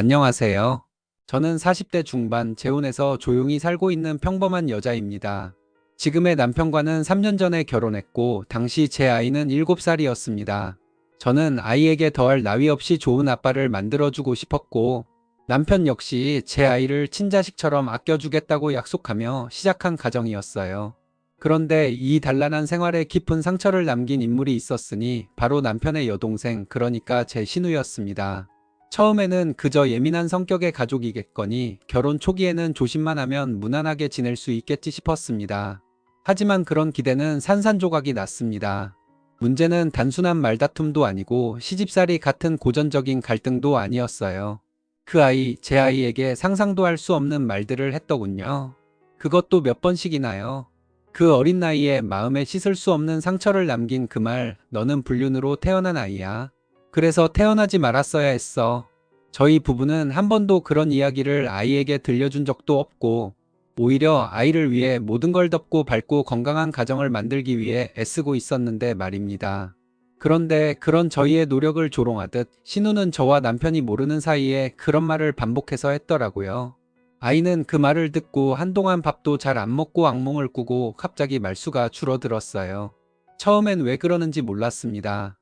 안녕하세요. 저는 40대 중반 재혼해서 조용히 살고 있는 평범한 여자입니다. 지금의 남편과는 3년 전에 결혼했고, 당시 제 아이는 7살이었습니다. 저는 아이에게 더할 나위 없이 좋은 아빠를 만들어주고 싶었고, 남편 역시 제 아이를 친자식처럼 아껴주겠다고 약속하며 시작한 가정이었어요. 그런데 이 단란한 생활에 깊은 상처를 남긴 인물이 있었으니 바로 남편의 여동생, 그러니까 제 시누였습니다. 처음에는 그저 예민한 성격의 가족이겠거니 결혼 초기에는 조심만 하면 무난하게 지낼 수 있겠지 싶었습니다. 하지만 그런 기대는 산산조각이 났습니다. 문제는 단순한 말다툼도 아니고 시집살이 같은 고전적인 갈등도 아니었어요. 그 아이, 제 아이에게 상상도 할 수 없는 말들을 했더군요. 그것도 몇 번씩이나요. 그 어린 나이에 마음에 씻을 수 없는 상처를 남긴 그 말, 너는 불륜으로 태어난 아이야. 그래서 태어나지 말았어야 했어. 저희 부부는 한 번도 그런 이야기를 아이에게 들려준 적도 없고, 오히려 아이를 위해 모든 걸 덮고 밝고 건강한 가정을 만들기 위해 애쓰고 있었는데 말입니다. 그런데 그런 저희의 노력을 조롱하듯 신우는 저와 남편이 모르는 사이에 그런 말을 반복해서 했더라고요. 아이는 그 말을 듣고 한동안 밥도 잘 안 먹고 악몽을 꾸고 갑자기 말수가 줄어들었어요. 처음엔 왜 그러는지 몰랐습니다.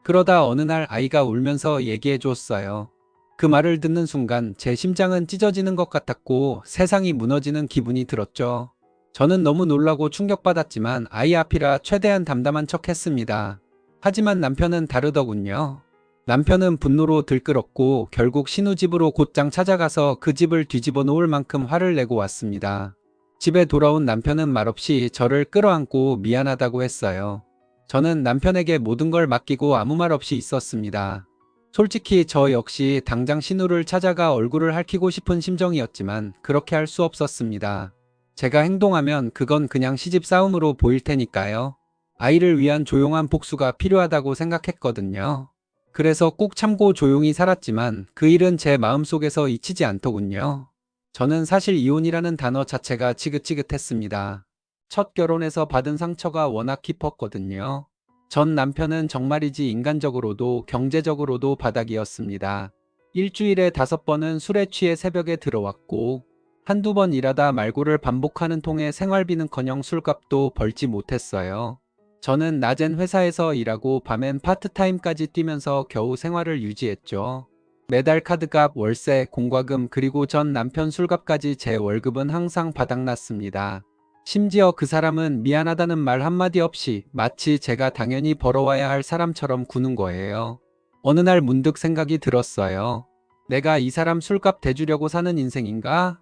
그러다 어느 날 아이가 울면서 얘기해 줬어요. 그 말을 듣는 순간 제 심장은 찢어지는 것 같았고 세상이 무너지는 기분이 들었죠. 저는 너무 놀라고 충격받았지만 아이 앞이라 최대한 담담한 척 했습니다. 하지만 남편은 다르더군요. 남편은 분노로 들끓었고 결국 신우집으로 곧장 찾아가서 그 집을 뒤집어 놓을 만큼 화를 내고 왔습니다. 집에 돌아온 남편은 말없이 저를 끌어안고 미안하다고 했어요. 저는 남편에게 모든 걸 맡기고 아무 말 없이 있었습니다. 솔직히 저 역시 당장 신우를 찾아가 얼굴을 핥히고 싶은 심정이었지만 그렇게 할 수 없었습니다. 제가 행동하면 그건 그냥 시집 싸움으로 보일 테니까요. 아이를 위한 조용한 복수가 필요하다고 생각했거든요. 그래서 꾹 참고 조용히 살았지만 그 일은 제 마음속에서 잊히지 않더군요. 저는 사실 이혼이라는 단어 자체가 지긋지긋했습니다. 첫 결혼에서 받은 상처가 워낙 깊었거든요. 전 남편은 정말이지 인간적으로도 경제적으로도 바닥이었습니다. 일주일에 5번은 술에 취해 새벽에 들어왔고 한두 번 일하다 말고를 반복하는 통에 생활비는커녕 술값도 벌지 못했어요. 저는 낮엔 회사에서 일하고 밤엔 파트타임까지 뛰면서 겨우 생활을 유지했죠. 매달 카드값, 월세, 공과금 그리고 전 남편 술값까지 제 월급은 항상 바닥났습니다. 심지어 그 사람은 미안하다는 말 한마디 없이 마치 제가 당연히 벌어와야 할 사람처럼 구는 거예요. 어느 날 문득 생각이 들었어요. 내가 이 사람 술값 대주려고 사는 인생인가?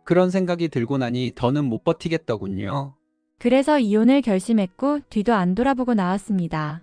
그런 생각이 들고 나니 더는 못 버티겠더군요. 그래서 이혼을 결심했고 뒤도 안 돌아보고 나왔습니다.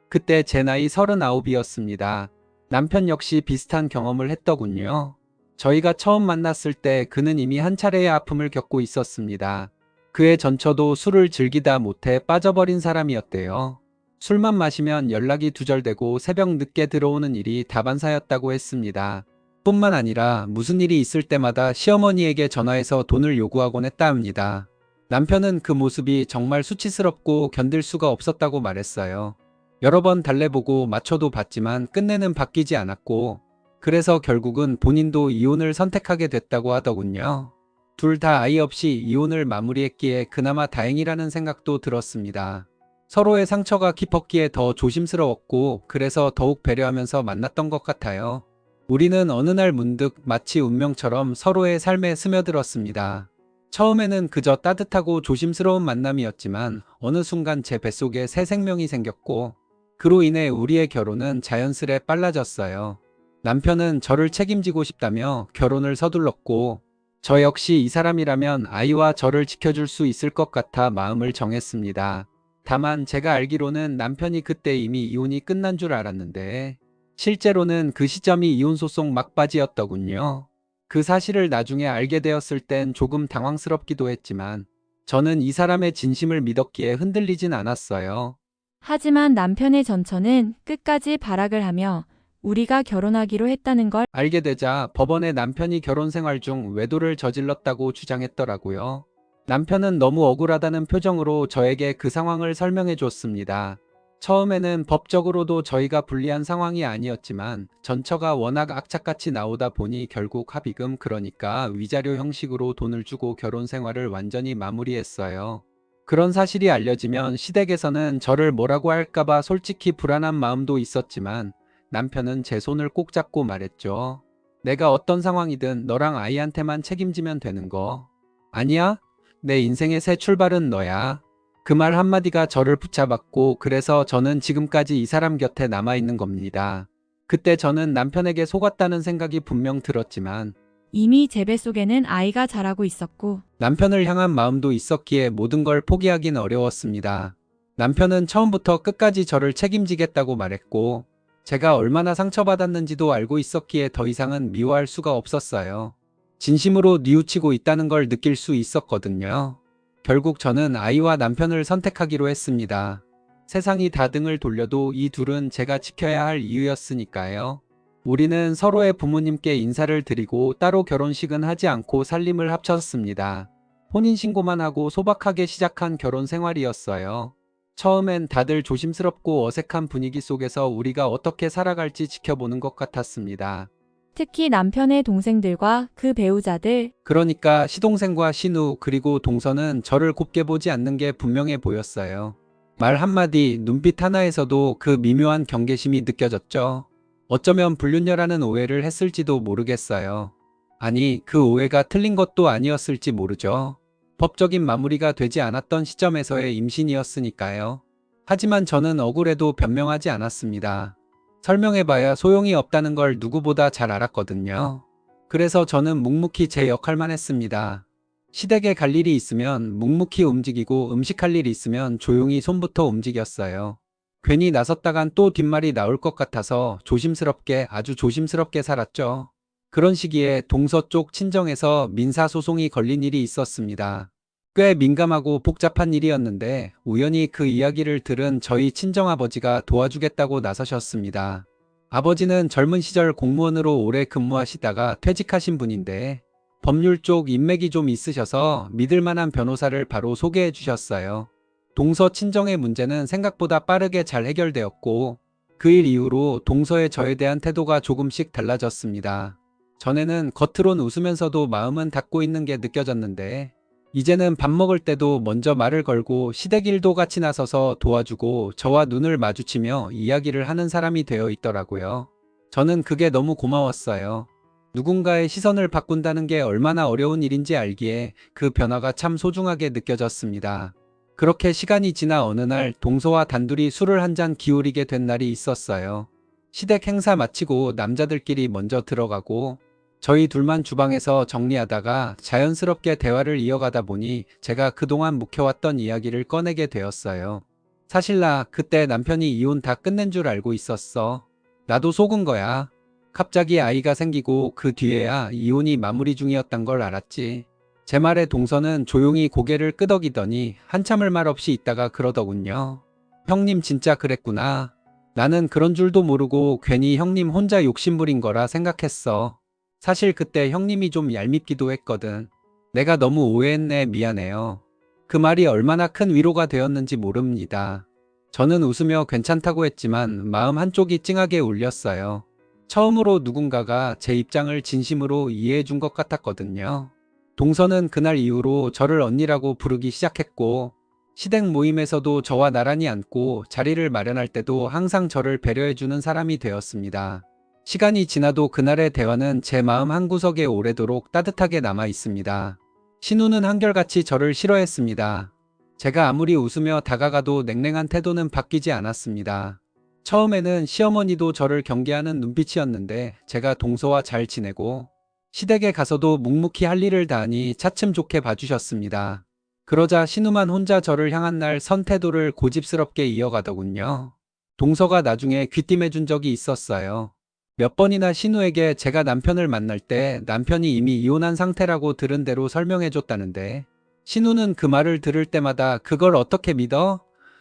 그때 제 나이 39이었습니다. 남편 역시 비슷한 경험을 했더군요. 저희가 처음 만났을 때 그는 이미 한 차례의 아픔을 겪고 있었습니다. 그의 전처도 술을 즐기다 못해 빠져버린 사람이었대요. 술만 마시면 연락이 두절되고 새벽 늦게 들어오는 일이 다반사였다고 했습니다. 뿐만 아니라 무슨 일이 있을 때마다 시어머니에게 전화해서 돈을 요구하곤 했다 합니다. 남편은 그 모습이 정말 수치스럽고 견딜 수가 없었다고 말했어요. 여러 번 달래보고 맞춰도 봤지만 끝내는 바뀌지 않았고 그래서 결국은 본인도 이혼을 선택하게 됐다고 하더군요. 둘 다 아이 없이 이혼을 마무리했기에 그나마 다행이라는 생각도 들었습니다. 서로의 상처가 깊었기에 더 조심스러웠고 그래서 더욱 배려하면서 만났던 것 같아요. 우리는 어느 날 문득 마치 운명처럼 서로의 삶에 스며들었습니다. 처음에는 그저 따뜻하고 조심스러운 만남이었지만 어느 순간 제 뱃속에 새 생명이 생겼고 그로 인해 우리의 결혼은 자연스레 빨라졌어요. 남편은 저를 책임지고 싶다며 결혼을 서둘렀고 저 역시 이 사람이라면 아이와 저를 지켜줄 수 있을 것 같아 마음을 정했습니다. 다만 제가 알기로는 남편이 그때 이미 이혼이 끝난 줄 알았는데 실제로는 그 시점이 이혼소송 막바지였더군요. 그 사실을 나중에 알게 되었을 땐 조금 당황스럽기도 했지만 저는 이 사람의 진심을 믿었기에 흔들리진 않았어요. 하지만 남편의 전처는 끝까지 발악을 하며 우리가 결혼하기로 했다는 걸 알게 되자 법원에 남편이 결혼 생활 중 외도를 저질렀다고 주장했더라고요. 남편은 너무 억울하다는 표정으로 저에게 그 상황을 설명해 줬습니다. 처음에는 법적으로도 저희가 불리한 상황이 아니었지만 전처가 워낙 악착같이 나오다 보니 결국 합의금, 그러니까 위자료 형식으로 돈을 주고 결혼 생활을 완전히 마무리했어요. 그런 사실이 알려지면 시댁에서는 저를 뭐라고 할까봐 솔직히 불안한 마음도 있었지만 남편은 제 손을 꼭 잡고 말했죠. 내가 어떤 상황이든 너랑 아이한테만 책임지면 되는 거. 아니야? 내 인생의 새 출발은 너야. 그 말 한마디가 저를 붙잡았고, 그래서 저는 지금까지 이 사람 곁에 남아있는 겁니다. 그때 저는 남편에게 속았다는 생각이 분명 들었지만 이미 제 뱃속에는 아이가 자라고 있었고 남편을 향한 마음도 있었기에 모든 걸 포기하긴 어려웠습니다. 남편은 처음부터 끝까지 저를 책임지겠다고 말했고, 제가 얼마나 상처받았는지도 알고 있었기에 더 이상은 미워할 수가 없었어요. 진심으로 뉘우치고 있다는 걸 느낄 수 있었거든요. 결국 저는 아이와 남편을 선택하기로 했습니다. 세상이 다 등을 돌려도 이 둘은 제가 지켜야 할 이유였으니까요. 우리는 서로의 부모님께 인사를 드리고 따로 결혼식은 하지 않고 살림을 합쳤습니다. 혼인신고만 하고 소박하게 시작한 결혼 생활이었어요. 처음엔 다들 조심스럽고 어색한 분위기 속에서 우리가 어떻게 살아갈지 지켜보는 것 같았습니다. 특히 남편의 동생들과 그 배우자들, 그러니까 시동생과 신우 그리고 동서는 저를 곱게 보지 않는 게 분명해 보였어요. 말 한마디, 눈빛 하나에서도 그 미묘한 경계심이 느껴졌죠. 어쩌면 불륜녀라는 오해를 했을지도 모르겠어요. 아니, 그 오해가 틀린 것도 아니었을지 모르죠. 법적인 마무리가 되지 않았던 시점에서의 임신이었으니까요. 하지만 저는 억울해도 변명하지 않았습니다. 설명해봐야 소용이 없다는 걸 누구보다 잘 알았거든요. 그래서 저는 묵묵히 제 역할만 했습니다. 시댁에 갈 일이 있으면 묵묵히 움직이고 음식할 일이 있으면 조용히 손부터 움직였어요. 괜히 나섰다간 또 뒷말이 나올 것 같아서 조심스럽게, 아주 조심스럽게 살았죠. 그런 시기에 동서 쪽 친정에서 민사소송이 걸린 일이 있었습니다. 꽤 민감하고 복잡한 일이었는데 우연히 그 이야기를 들은 저희 친정아버지가 도와주겠다고 나서셨습니다. 아버지는 젊은 시절 공무원으로 오래 근무하시다가 퇴직하신 분인데 법률 쪽 인맥이 좀 있으셔서 믿을 만한 변호사를 바로 소개해 주셨어요. 동서 친정의 문제는 생각보다 빠르게 잘 해결되었고 그 일 이후로 동서의 저에 대한 태도가 조금씩 달라졌습니다. 전에는 겉으론 웃으면서도 마음은 닫고 있는 게 느껴졌는데 이제는 밥 먹을 때도 먼저 말을 걸고 시댁 일도 같이 나서서 도와주고 저와 눈을 마주치며 이야기를 하는 사람이 되어 있더라고요. 저는 그게 너무 고마웠어요. 누군가의 시선을 바꾼다는 게 얼마나 어려운 일인지 알기에 그 변화가 참 소중하게 느껴졌습니다. 그렇게 시간이 지나 어느 날 동서와 단둘이 술을 한 잔 기울이게 된 날이 있었어요. 시댁 행사 마치고 남자들끼리 먼저 들어가고 저희 둘만 주방에서 정리하다가 자연스럽게 대화를 이어가다 보니 제가 그동안 묵혀왔던 이야기를 꺼내게 되었어요. 사실 나 그때 남편이 이혼 다 끝낸 줄 알고 있었어. 나도 속은 거야. 갑자기 아이가 생기고 그 뒤에야 이혼이 마무리 중이었단 걸 알았지. 제 말에 동서는 조용히 고개를 끄덕이더니 한참을 말없이 있다가 그러더군요. 형님 진짜 그랬구나. 나는 그런 줄도 모르고 괜히 형님 혼자 욕심부린 거라 생각했어. 사실 그때 형님이 좀 얄밉기도 했거든. 내가 너무 오해했네, 미안해요. 그 말이 얼마나 큰 위로가 되었는지 모릅니다. 저는 웃으며 괜찮다고 했지만 마음 한쪽이 찡하게 울렸어요. 처음으로 누군가가 제 입장을 진심으로 이해해 준 것 같았거든요. 동서는 그날 이후로 저를 언니라고 부르기 시작했고 시댁 모임에서도 저와 나란히 앉고 자리를 마련할 때도 항상 저를 배려해 주는 사람이 되었습니다. 시간이 지나도 그날의 대화는 제 마음 한구석에 오래도록 따뜻하게 남아 있습니다. 신우는 한결같이 저를 싫어했습니다. 제가 아무리 웃으며 다가가도 냉랭한 태도는 바뀌지 않았습니다. 처음에는 시어머니도 저를 경계하는 눈빛이었는데 제가 동서와 잘 지내고 시댁에 가서도 묵묵히 할 일을 다하니 차츰 좋게 봐주셨습니다. 그러자 신우만 혼자 저를 향한 날 선 태도를 고집스럽게 이어가더군요. 동서가 나중에 귀띔해준 적이 있었어요. 몇 번이나 신우에게 제가 남편을 만날 때 남편이 이미 이혼한 상태라고 들은 대로 설명해줬다는데 신우는 그 말을 들을 때마다 그걸 어떻게 믿어?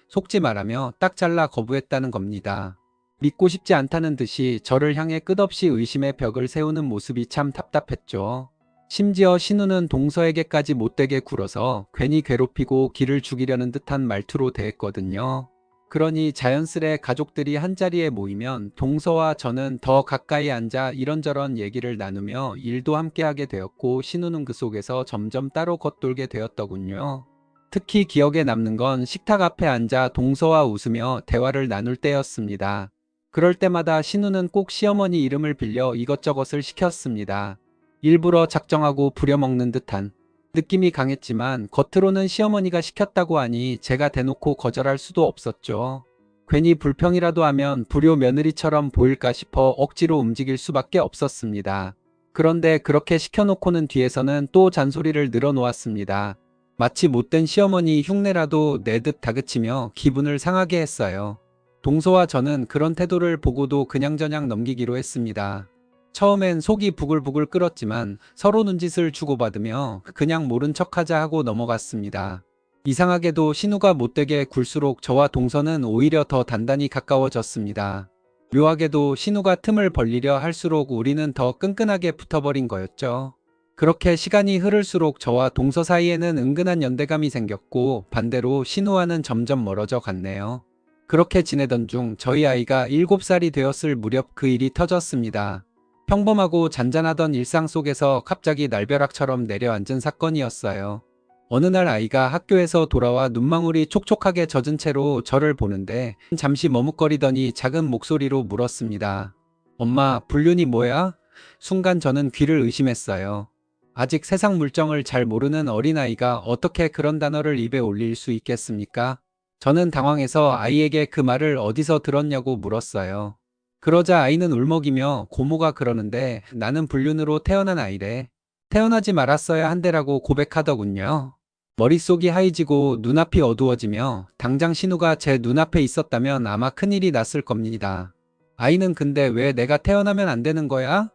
속지 말하며 딱 잘라 거부했다는 겁니다. 믿고 싶지 않다는 듯이 저를 향해 끝없이 의심의 벽을 세우는 모습이 참 답답했죠. 심지어 신우는 동서에게까지 못되게 굴어서 괜히 괴롭히고 기를 죽이려는 듯한 말투로 대했거든요. 그러니 자연스레 가족들이 한자리에 모이면 동서와 저는 더 가까이 앉아 이런저런 얘기를 나누며 일도 함께하게 되었고 신우는 그 속에서 점점 따로 겉돌게 되었더군요. 특히 기억에 남는 건 식탁 앞에 앉아 동서와 웃으며 대화를 나눌 때였습니다. 그럴 때마다 신우는 꼭 시어머니 이름을 빌려 이것저것을 시켰습니다. 일부러 작정하고 부려먹는 듯한 느낌이 강했지만 겉으로는 시어머니가 시켰다고 하니 제가 대놓고 거절할 수도 없었죠. 괜히 불평이라도 하면 불효 며느리처럼 보일까 싶어 억지로 움직일 수밖에 없었습니다. 그런데 그렇게 시켜놓고는 뒤에서는 또 잔소리를 늘어놓았습니다. 마치 못된 시어머니 흉내라도 내듯 다그치며 기분을 상하게 했어요. 동서와 저는 그런 태도를 보고도 그냥저냥 넘기기로 했습니다. 처음엔 속이 부글부글 끓었지만 서로 눈짓을 주고받으며 그냥 모른 척하자 하고 넘어갔습니다. 이상하게도 신우가 못되게 굴수록 저와 동서는 오히려 더 단단히 가까워졌습니다. 묘하게도 신우가 틈을 벌리려 할수록 우리는 더 끈끈하게 붙어버린 거였죠. 그렇게 시간이 흐를수록 저와 동서 사이에는 은근한 연대감이 생겼고 반대로 신우와는 점점 멀어져 갔네요. 그렇게 지내던 중 저희 아이가 7살이 되었을 무렵 그 일이 터졌습니다. 평범하고 잔잔하던 일상 속에서 갑자기 날벼락처럼 내려앉은 사건이었어요. 어느 날 아이가 학교에서 돌아와 눈망울이 촉촉하게 젖은 채로 저를 보는데 잠시 머뭇거리더니 작은 목소리로 물었습니다. 엄마, 불륜이 뭐야? 순간 저는 귀를 의심했어요. 아직 세상 물정을 잘 모르는 어린아이가 어떻게 그런 단어를 입에 올릴 수 있겠습니까? 저는 당황해서 아이에게 그 말을 어디서 들었냐고 물었어요. 그러자 아이는 울먹이며 고모가 그러는데 나는 불륜으로 태어난 아이래. 태어나지 말았어야 한대라고 고백하더군요. 머릿속이 하얘지고 눈앞이 어두워지며 당장 신우가 제 눈앞에 있었다면 아마 큰일이 났을 겁니다. 아이는 근데 왜 내가 태어나면 안 되는 거야?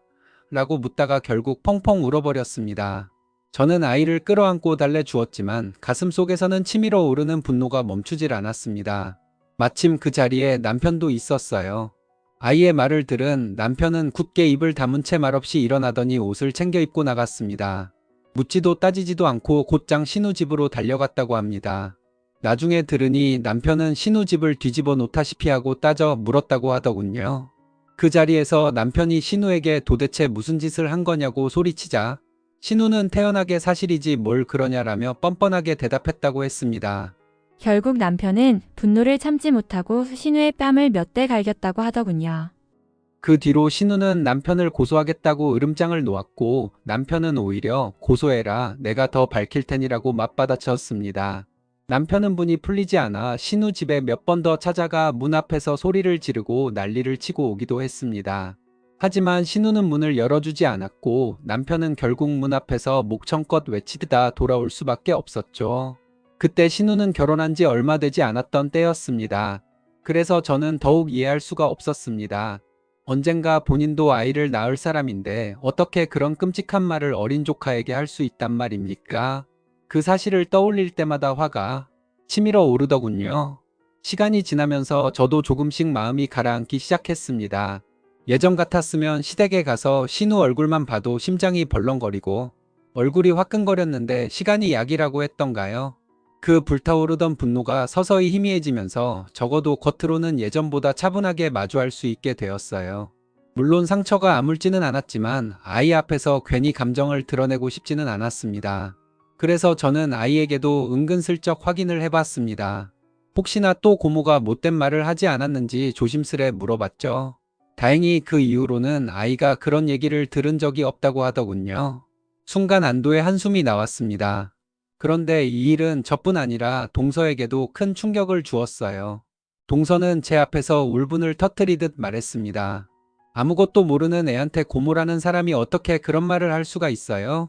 라고 묻다가 결국 펑펑 울어버렸습니다. 저는 아이를 끌어안고 달래주었지만 가슴속에서는 치밀어 오르는 분노가 멈추질 않았습니다. 마침 그 자리에 남편도 있었어요. 아이의 말을 들은 남편은 굳게 입을 다문 채 말없이 일어나더니 옷을 챙겨 입고 나갔습니다. 묻지도 따지지도 않고 곧장 신우 집으로 달려갔다고 합니다. 나중에 들으니 남편은 신우 집을 뒤집어 놓다시피 하고 따져 물었다고 하더군요. 그 자리에서 남편이 신우에게 도대체 무슨 짓을 한 거냐고 소리치자 신우는 태연하게 사실이지 뭘 그러냐라며 뻔뻔하게 대답했다고 했습니다. 결국 남편은 분노를 참지 못하고 신우의 뺨을 몇 대 갈겼다고 하더군요. 그 뒤로 신우는 남편을 고소하겠다고 으름장을 놓았고 남편은 오히려 고소해라 내가 더 밝힐 테니라고 맞받아쳤습니다. 남편은 분이 풀리지 않아 신우 집에 몇 번 더 찾아가 문 앞에서 소리를 지르고 난리를 치고 오기도 했습니다. 하지만 신우는 문을 열어주지 않았고 남편은 결국 문 앞에서 목청껏 외치다 돌아올 수밖에 없었죠. 그때 신우는 결혼한 지 얼마 되지 않았던 때였습니다. 그래서 저는 더욱 이해할 수가 없었습니다. 언젠가 본인도 아이를 낳을 사람인데 어떻게 그런 끔찍한 말을 어린 조카에게 할 수 있단 말입니까? 그 사실을 떠올릴 때마다 화가 치밀어 오르더군요. 시간이 지나면서 저도 조금씩 마음이 가라앉기 시작했습니다. 예전 같았으면 시댁에 가서 신우 얼굴만 봐도 심장이 벌렁거리고 얼굴이 화끈거렸는데 시간이 약이라고 했던가요? 그 불타오르던 분노가 서서히 희미해지면서 적어도 겉으로는 예전보다 차분하게 마주할 수 있게 되었어요. 물론 상처가 아물지는 않았지만 아이 앞에서 괜히 감정을 드러내고 싶지는 않았습니다. 그래서 저는 아이에게도 은근슬쩍 확인을 해봤습니다. 혹시나 또 고모가 못된 말을 하지 않았는지 조심스레 물어봤죠. 다행히 그 이후로는 아이가 그런 얘기를 들은 적이 없다고 하더군요. 순간 안도의 한숨이 나왔습니다. 그런데 이 일은 저뿐 아니라 동서에게도 큰 충격을 주었어요. 동서는 제 앞에서 울분을 터뜨리듯 말했습니다. 아무것도 모르는 애한테 고모라는 사람이 어떻게 그런 말을 할 수가 있어요?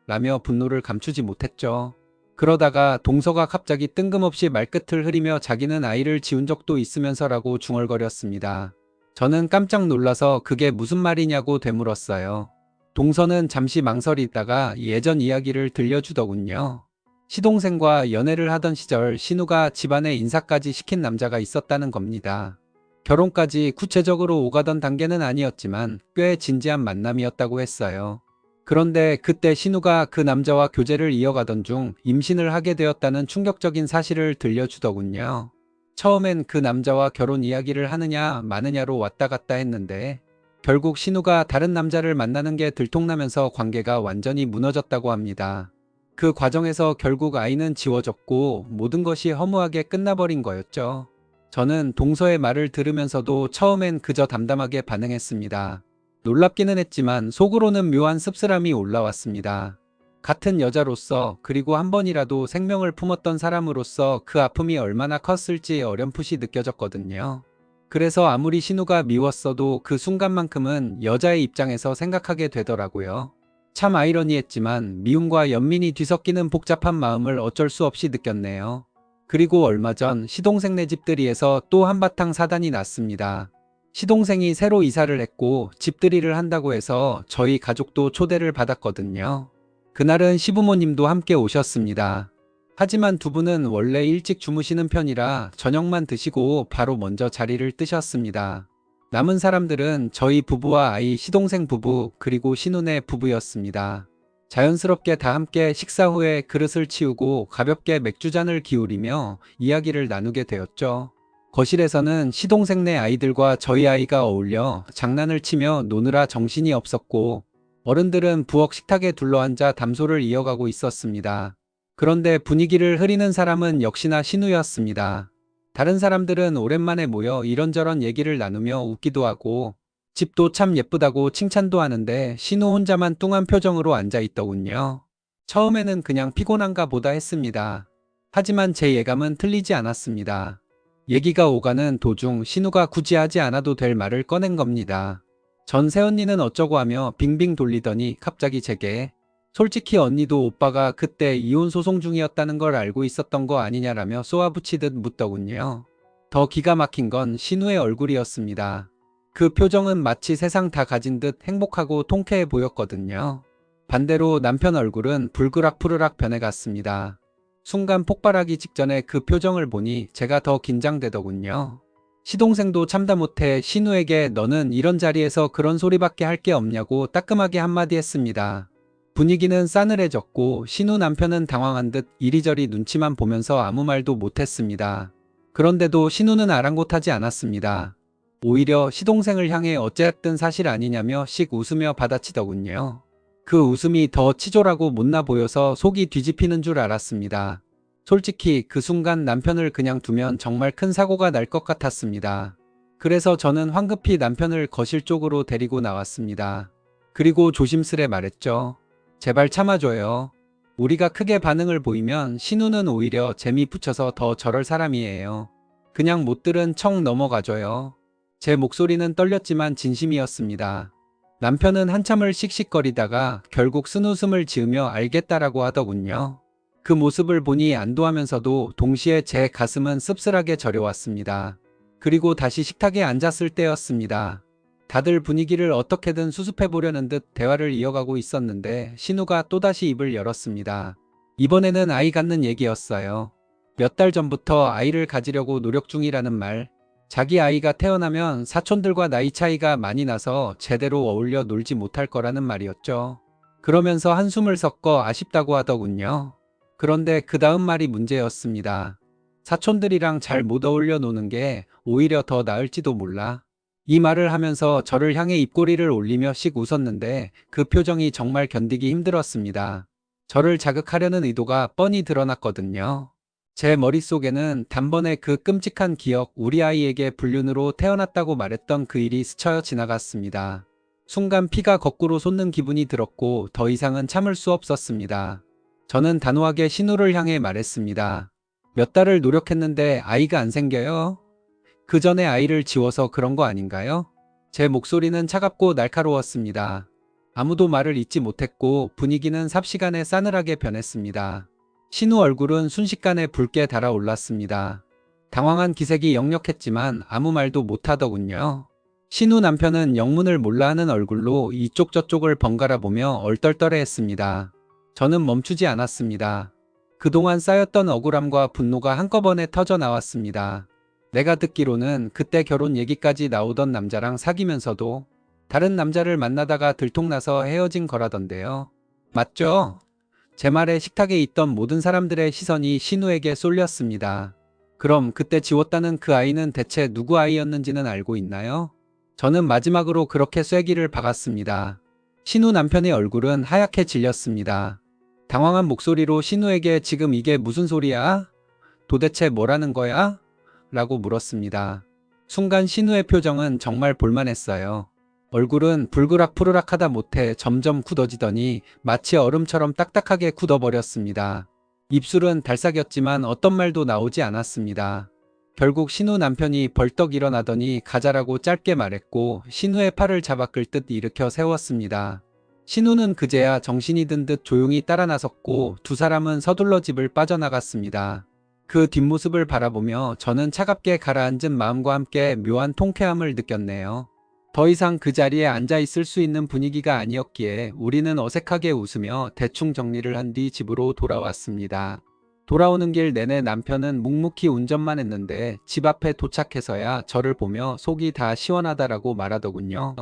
라며 분노를 감추지 못했죠. 그러다가 동서가 갑자기 뜬금없이 말끝을 흐리며 자기는 아이를 지운 적도 있으면서라고 중얼거렸습니다. 저는 깜짝 놀라서 그게 무슨 말이냐고 되물었어요. 동서는 잠시 망설이다가 예전 이야기를 들려주더군요. 시동생과 연애를 하던 시절 신우가 집안에 인사까지 시킨 남자가 있었다는 겁니다. 결혼까지 구체적으로 오가던 단계는 아니었지만 꽤 진지한 만남이었다고 했어요. 그런데 그때 신우가 그 남자와 교제를 이어가던 중 임신을 하게 되었다는 충격적인 사실을 들려주더군요. 처음엔 그 남자와 결혼 이야기를 하느냐 마느냐로 왔다 갔다 했는데 결국 신우가 다른 남자를 만나는 게 들통나면서 관계가 완전히 무너졌다고 합니다. 그 과정에서 결국 아이는 지워졌고 모든 것이 허무하게 끝나버린 거였죠. 저는 동서의 말을 들으면서도 처음엔 그저 담담하게 반응했습니다. 놀랍기는 했지만 속으로는 묘한 씁쓸함이 올라왔습니다. 같은 여자로서 그리고 한 번이라도 생명을 품었던 사람으로서 그 아픔이 얼마나 컸을지 어렴풋이 느껴졌거든요. 그래서 아무리 신우가 미웠어도 그 순간만큼은 여자의 입장에서 생각하게 되더라고요. 참 아이러니했지만 미움과 연민이 뒤섞이는 복잡한 마음을 어쩔 수 없이 느꼈네요. 그리고 얼마 전 시동생네 집들이에서 또 한바탕 사단이 났습니다. 시동생이 새로 이사를 했고 집들이를 한다고 해서 저희 가족도 초대를 받았거든요. 그날은 시부모님도 함께 오셨습니다. 하지만 두 분은 원래 일찍 주무시는 편이라 저녁만 드시고 바로 먼저 자리를 뜨셨습니다. 남은 사람들은 저희 부부와 아이 시동생 부부 그리고 신우네 부부였습니다. 자연스럽게 다 함께 식사 후에 그릇을 치우고 가볍게 맥주잔을 기울이며 이야기를 나누게 되었죠. 거실에서는 시동생네 아이들과 저희 아이가 어울려 장난을 치며 노느라 정신이 없었고 어른들은 부엌 식탁에 둘러앉아 담소를 이어가고 있었습니다. 그런데 분위기를 흐리는 사람은 역시나 신우였습니다. 다른 사람들은 오랜만에 모여 이런저런 얘기를 나누며 웃기도 하고 집도 참 예쁘다고 칭찬도 하는데 신우 혼자만 뚱한 표정으로 앉아 있더군요. 처음에는 그냥 피곤한가 보다 했습니다. 하지만 제 예감은 틀리지 않았습니다. 얘기가 오가는 도중 신우가 굳이 하지 않아도 될 말을 꺼낸 겁니다. 전 새언니는 어쩌고 하며 빙빙 돌리더니 갑자기 제게 솔직히 언니도 오빠가 그때 이혼 소송 중이었다는 걸 알고 있었던 거 아니냐라며 쏘아붙이듯 묻더군요. 더 기가 막힌 건 신우의 얼굴이었습니다. 그 표정은 마치 세상 다 가진 듯 행복하고 통쾌해 보였거든요. 반대로 남편 얼굴은 불그락푸르락 변해갔습니다. 순간 폭발하기 직전에 그 표정을 보니 제가 더 긴장되더군요. 시동생도 참다 못해 신우에게 너는 이런 자리에서 그런 소리밖에 할 게 없냐고 따끔하게 한마디 했습니다. 분위기는 싸늘해졌고 신우 남편은 당황한 듯 이리저리 눈치만 보면서 아무 말도 못했습니다. 그런데도 신우는 아랑곳하지 않았습니다. 오히려 시동생을 향해 어쨌든 사실 아니냐며 씩 웃으며 받아치더군요. 그 웃음이 더 치졸하고 못나 보여서 속이 뒤집히는 줄 알았습니다. 솔직히 그 순간 남편을 그냥 두면 정말 큰 사고가 날 것 같았습니다. 그래서 저는 황급히 남편을 거실 쪽으로 데리고 나왔습니다. 그리고 조심스레 말했죠. 제발 참아줘요. 우리가 크게 반응을 보이면 신우는 오히려 재미 붙여서 더 저럴 사람이에요. 그냥 못 들은 척 넘어가줘요. 제 목소리는 떨렸지만 진심이었습니다. 남편은 한참을 씩씩거리다가 결국 쓴웃음을 지으며 알겠다라고 하더군요. 그 모습을 보니 안도하면서도 동시에 제 가슴은 씁쓸하게 저려왔습니다. 그리고 다시 식탁에 앉았을 때였습니다. 다들 분위기를 어떻게든 수습해보려는 듯 대화를 이어가고 있었는데 신우가 또다시 입을 열었습니다. 이번에는 아이 갖는 얘기였어요. 몇 달 전부터 아이를 가지려고 노력 중이라는 말. 자기 아이가 태어나면 사촌들과 나이 차이가 많이 나서 제대로 어울려 놀지 못할 거라는 말이었죠. 그러면서 한숨을 섞어 아쉽다고 하더군요. 그런데 그 다음 말이 문제였습니다. 사촌들이랑 잘 못 어울려 노는 게 오히려 더 나을지도 몰라. 이 말을 하면서 저를 향해 입꼬리를 올리며 씩 웃었는데 그 표정이 정말 견디기 힘들었습니다. 저를 자극하려는 의도가 뻔히 드러났거든요. 제 머릿속에는 단번에 그 끔찍한 기억, 우리 아이에게 불륜으로 태어났다고 말했던 그 일이 스쳐 지나갔습니다. 순간 피가 거꾸로 솟는 기분이 들었고 더 이상은 참을 수 없었습니다. 저는 단호하게 신우를 향해 말했습니다. 몇 달을 노력했는데 아이가 안 생겨요? 그 전에 아이를 지워서 그런 거 아닌가요? 제 목소리는 차갑고 날카로웠습니다. 아무도 말을 잇지 못했고 분위기는 삽시간에 싸늘하게 변했습니다. 신우 얼굴은 순식간에 붉게 달아올랐습니다. 당황한 기색이 역력했지만 아무 말도 못하더군요. 신우 남편은 영문을 몰라 하는 얼굴로 이쪽 저쪽을 번갈아 보며 얼떨떨해했습니다. 저는 멈추지 않았습니다. 그동안 쌓였던 억울함과 분노가 한꺼번에 터져 나왔습니다. 내가 듣기로는 그때 결혼 얘기까지 나오던 남자랑 사귀면서도 다른 남자를 만나다가 들통나서 헤어진 거라던데요. 맞죠? 제 말에 식탁에 있던 모든 사람들의 시선이 신우에게 쏠렸습니다. 그럼 그때 지웠다는 그 아이는 대체 누구 아이였는지는 알고 있나요? 저는 마지막으로 그렇게 쐐기를 박았습니다. 신우 남편의 얼굴은 하얗게 질렸습니다. 당황한 목소리로 신우에게 지금 이게 무슨 소리야? 도대체 뭐라는 거야? 라고 물었습니다. 순간 신우의 표정은 정말 볼만했어요. 얼굴은 불그락푸르락하다 못해 점점 굳어지더니 마치 얼음처럼 딱딱하게 굳어버렸습니다. 입술은 달싹였지만 어떤 말도 나오지 않았습니다. 결국 신우 남편이 벌떡 일어나더니 가자라고 짧게 말했고 신우의 팔을 잡아 끌듯 일으켜 세웠습니다. 신우는 그제야 정신이 든 듯 조용히 따라 나섰고 두 사람은 서둘러 집을 빠져나갔습니다. 그 뒷모습을 바라보며 저는 차갑게 가라앉은 마음과 함께 묘한 통쾌함을 느꼈네요. 더 이상 그 자리에 앉아 있을 수 있는 분위기가 아니었기에 우리는 어색하게 웃으며 대충 정리를 한 뒤 집으로 돌아왔습니다. 돌아오는 길 내내 남편은 묵묵히 운전만 했는데 집 앞에 도착해서야 저를 보며 속이 다 시원하다라고 말하더군요.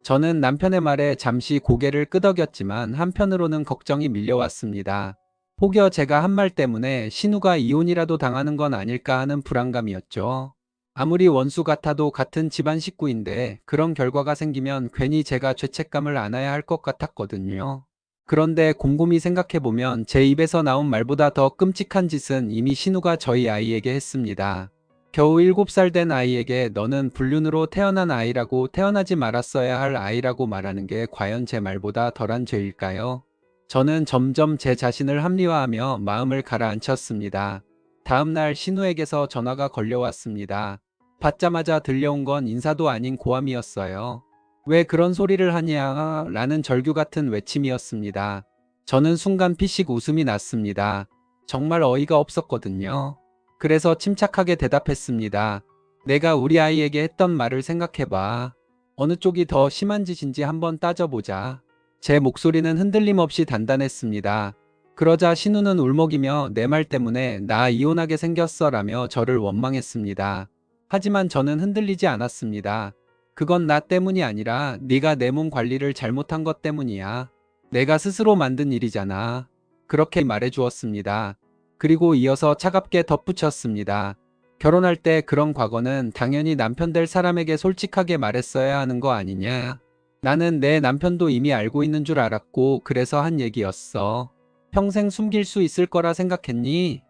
저는 남편의 말에 잠시 고개를 끄덕였지만 한편으로는 걱정이 밀려왔습니다. 혹여 제가 한 말 때문에 신우가 이혼이라도 당하는 건 아닐까 하는 불안감이었죠. 아무리 원수 같아도 같은 집안 식구인데 그런 결과가 생기면 괜히 제가 죄책감을 안아야 할 것 같았거든요. 그런데 곰곰이 생각해보면 제 입에서 나온 말보다 더 끔찍한 짓은 이미 신우가 저희 아이에게 했습니다. 겨우 7살 된 아이에게 너는 불륜으로 태어난 아이라고 태어나지 말았어야 할 아이라고 말하는 게 과연 제 말보다 덜한 죄일까요? 저는 점점 제 자신을 합리화하며 마음을 가라앉혔습니다. 다음 날 신우에게서 전화가 걸려왔습니다. 받자마자 들려온 건 인사도 아닌 고함이었어요. 왜 그런 소리를 하냐? 라는 절규 같은 외침이었습니다. 저는 순간 피식 웃음이 났습니다. 정말 어이가 없었거든요. 그래서 침착하게 대답했습니다. 내가 우리 아이에게 했던 말을 생각해봐. 어느 쪽이 더 심한 짓인지 한번 따져보자. 제 목소리는 흔들림 없이 단단했습니다. 그러자 신우는 울먹이며 내 말 때문에 나 이혼하게 생겼어 라며 저를 원망했습니다. 하지만 저는 흔들리지 않았습니다. 그건 나 때문이 아니라 네가 내 몸 관리를 잘못한 것 때문이야. 내가 스스로 만든 일이잖아. 그렇게 말해 주었습니다. 그리고 이어서 차갑게 덧붙였습니다. 결혼할 때 그런 과거는 당연히 남편 될 사람에게 솔직하게 말했어야 하는 거 아니냐. 나는 내 남편도 이미 알고 있는 줄 알았고 그래서 한 얘기였어. 평생 숨길 수 있을 거라 생각했니?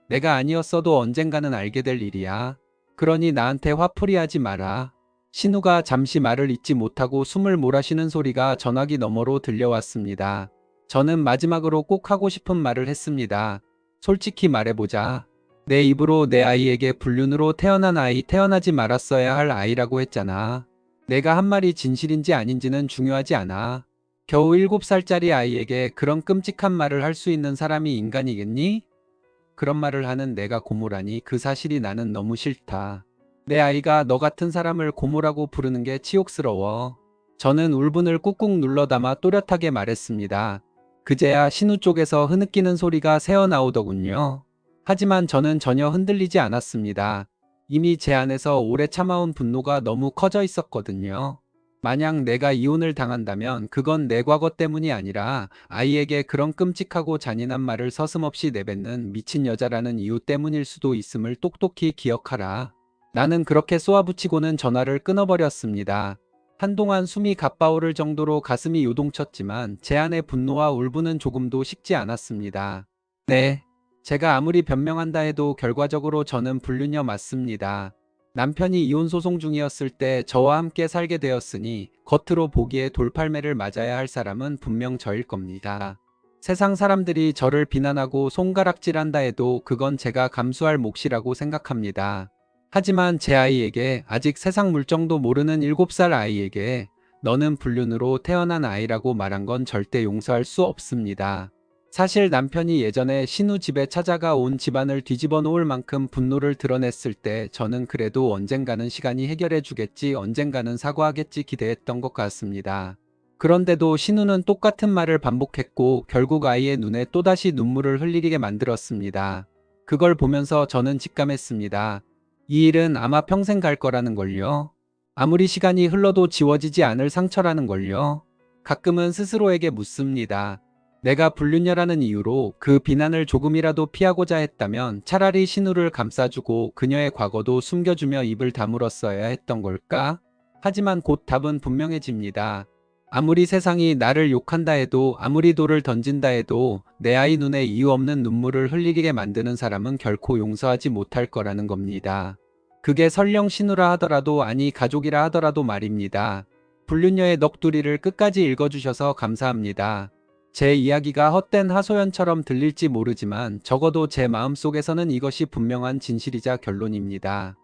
내가 아니었어도 언젠가는 알게 될 일이야. 그러니 나한테 화풀이하지 마라. 신우가 잠시 말을 잇지 못하고 숨을 몰아쉬는 소리가 전화기 너머로 들려왔습니다. 저는 마지막으로 꼭 하고 싶은 말을 했습니다. 솔직히 말해보자. 내 입으로 내 아이에게 불륜으로 태어난 아이, 태어나지 말았어야 할 아이라고 했잖아. 내가 한 말이 진실인지 아닌지는 중요하지 않아. 겨우 7살짜리 아이에게 그런 끔찍한 말을 할 수 있는 사람이 인간이겠니? 그런 말을 하는 내가 고모라니 그 사실이 나는 너무 싫다. 내 아이가 너 같은 사람을 고모라고 부르는 게 치욕스러워. 저는 울분을 꾹꾹 눌러 담아 또렷하게 말했습니다. 그제야 신우 쪽에서 흐느끼는 소리가 새어나오더군요. 하지만 저는 전혀 흔들리지 않았습니다. 이미 제 안에서 오래 참아온 분노가 너무 커져 있었거든요. 만약 내가 이혼을 당한다면 그건 내 과거 때문이 아니라 아이에게 그런 끔찍하고 잔인한 말을 서슴없이 내뱉는 미친 여자라는 이유 때문일 수도 있음을 똑똑히 기억하라. 나는 그렇게 쏘아붙이고는 전화를 끊어버렸습니다. 한동안 숨이 가빠오를 정도로 가슴이 요동쳤지만 제 안의 분노와 울분은 조금도 식지 않았습니다. 네, 제가 아무리 변명한다 해도 결과적으로 저는 불륜녀 맞습니다. 남편이 이혼 소송 중이었을 때 저와 함께 살게 되었으니 겉으로 보기에 돌팔매를 맞아야 할 사람은 분명 저일 겁니다. 세상 사람들이 저를 비난하고 손가락질한다 해도 그건 제가 감수할 몫이라고 생각합니다. 하지만 제 아이에게, 아직 세상 물정도 모르는 7살 아이에게 너는 불륜으로 태어난 아이라고 말한 건 절대 용서할 수 없습니다. 사실 남편이 예전에 신우 집에 찾아가 온 집안을 뒤집어 놓을 만큼 분노를 드러냈을 때 저는 그래도 언젠가는 시간이 해결해 주겠지, 언젠가는 사과하겠지 기대했던 것 같습니다. 그런데도 신우는 똑같은 말을 반복했고 결국 아이의 눈에 또다시 눈물을 흘리게 만들었습니다. 그걸 보면서 저는 직감했습니다. 이 일은 아마 평생 갈 거라는 걸요. 아무리 시간이 흘러도 지워지지 않을 상처라는 걸요. 가끔은 스스로에게 묻습니다. 내가 불륜녀라는 이유로 그 비난을 조금이라도 피하고자 했다면 차라리 신우를 감싸주고 그녀의 과거도 숨겨주며 입을 다물었어야 했던 걸까? 하지만 곧 답은 분명해집니다. 아무리 세상이 나를 욕한다 해도, 아무리 돌을 던진다 해도 내 아이 눈에 이유 없는 눈물을 흘리게 만드는 사람은 결코 용서하지 못할 거라는 겁니다. 그게 설령 신우라 하더라도, 아니 가족이라 하더라도 말입니다. 불륜녀의 넋두리를 끝까지 읽어주셔서 감사합니다. 제 이야기가 헛된 하소연처럼 들릴지 모르지만 적어도 제 마음속에서는 이것이 분명한 진실이자 결론입니다.